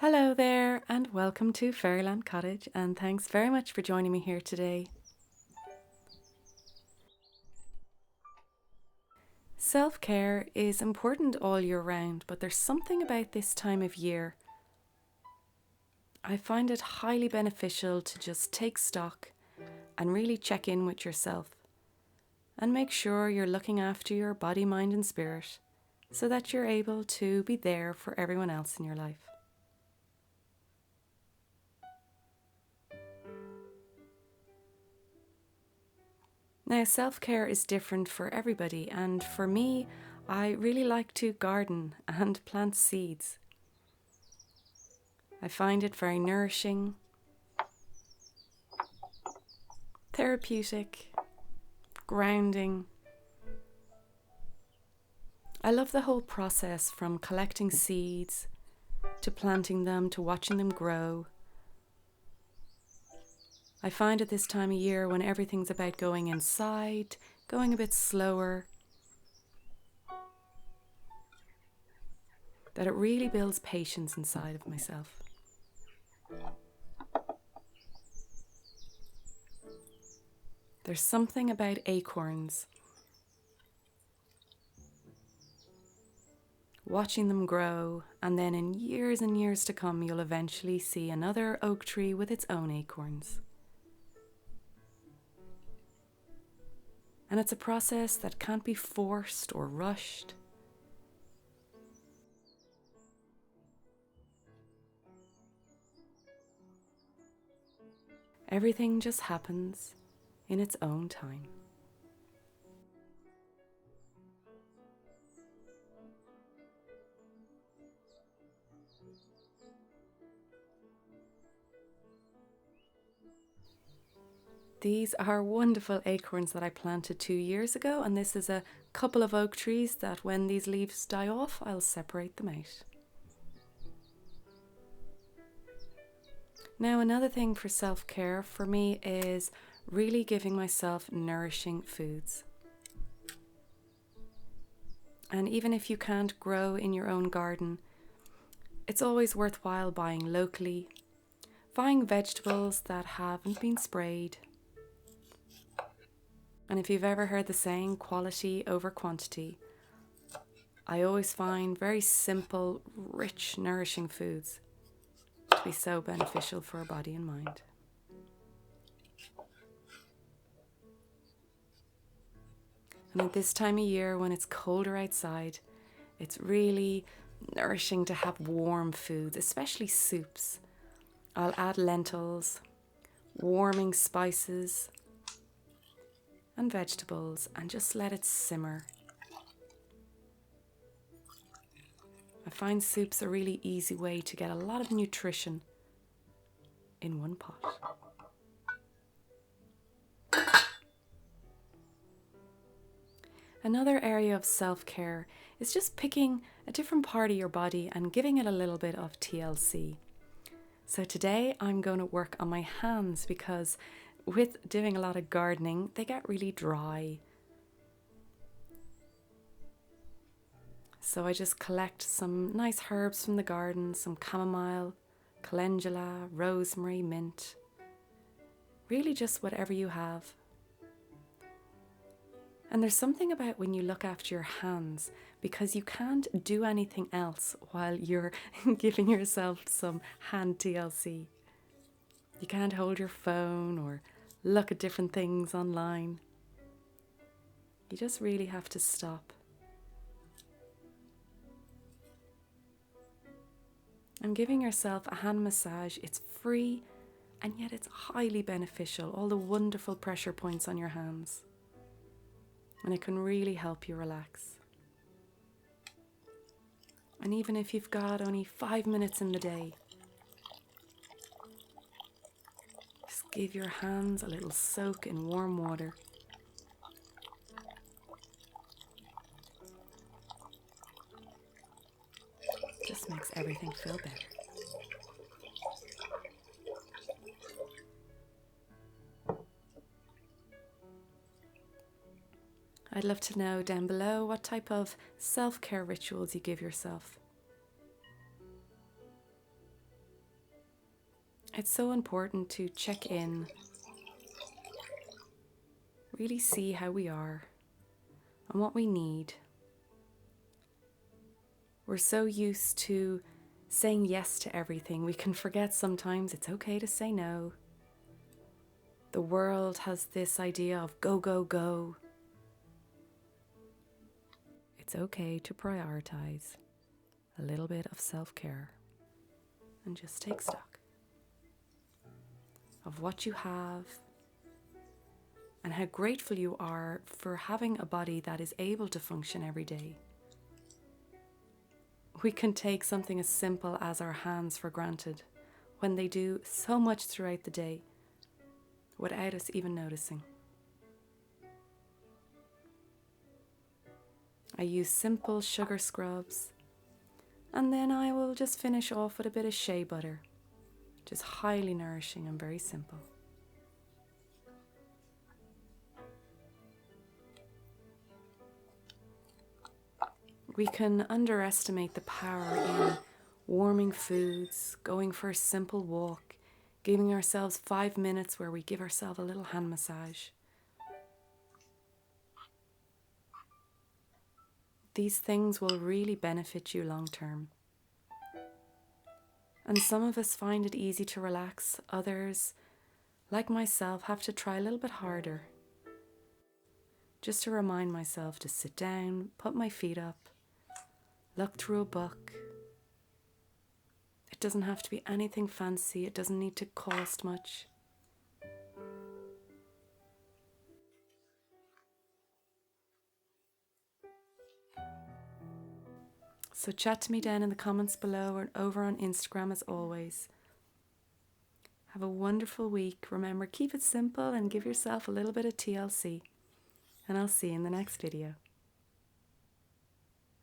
Hello there, and welcome to Fairyland Cottage, and thanks very much for joining me here today. Self-care is important all year round, but there's something about this time of year. I find it highly beneficial to just take stock and really check in with yourself and make sure you're looking after your body, mind and spirit so that you're able to be there for everyone else in your life. Now, self-care is different for everybody, and for me, I really like to garden and plant seeds. I find it very nourishing, therapeutic, grounding. I love the whole process from collecting seeds to planting them to watching them grow. I find at this time of year when everything's about going inside, going a bit slower, that it really builds patience inside of myself. There's something about acorns. Watching them grow, and then in years and years to come, you'll eventually see another oak tree with its own acorns. And it's a process that can't be forced or rushed. Everything just happens in its own time. These are wonderful acorns that I planted 2 years ago, and this is a couple of oak trees that when these leaves die off, I'll separate them out. Now, another thing for self-care for me is really giving myself nourishing foods. And even if you can't grow in your own garden, it's always worthwhile buying locally, buying vegetables that haven't been sprayed. And if you've ever heard the saying, quality over quantity, I always find very simple, rich, nourishing foods to be so beneficial for our body and mind. And at this time of year when it's colder outside, it's really nourishing to have warm foods, especially soups. I'll add lentils, warming spices and vegetables and just let it simmer. I find soups a really easy way to get a lot of nutrition in one pot. Another area of self-care is just picking a different part of your body and giving it a little bit of TLC. So today I'm going to work on my hands because with doing a lot of gardening, they get really dry. So I just collect some nice herbs from the garden, some chamomile, calendula, rosemary, mint. Really just whatever you have. And there's something about when you look after your hands, because you can't do anything else while you're giving yourself some hand TLC. You can't hold your phone or look at different things online. You just really have to stop. And giving yourself a hand massage, it's free and yet it's highly beneficial. All the wonderful pressure points on your hands. And it can really help you relax. And even if you've got only 5 minutes in the day, just give your hands a little soak in warm water. Just makes everything feel better. I'd love to know down below what type of self-care rituals you give yourself. It's so important to check in, really see how we are and what we need. We're so used to saying yes to everything, we can forget sometimes it's okay to say no. The world has this idea of go, go, go. It's okay to prioritize a little bit of self-care and just take stock of what you have and how grateful you are for having a body that is able to function every day. We can take something as simple as our hands for granted when they do so much throughout the day without us even noticing. I use simple sugar scrubs, and then I will just finish off with a bit of shea butter, which is highly nourishing and very simple. We can underestimate the power in warming foods, going for a simple walk, giving ourselves 5 minutes where we give ourselves a little hand massage. These things will really benefit you long term. And some of us find it easy to relax. Others, like myself, have to try a little bit harder. Just to remind myself to sit down, put my feet up, look through a book. It doesn't have to be anything fancy. It doesn't need to cost much. So chat to me down in the comments below or over on Instagram as always. Have a wonderful week. Remember, keep it simple and give yourself a little bit of TLC. And I'll see you in the next video.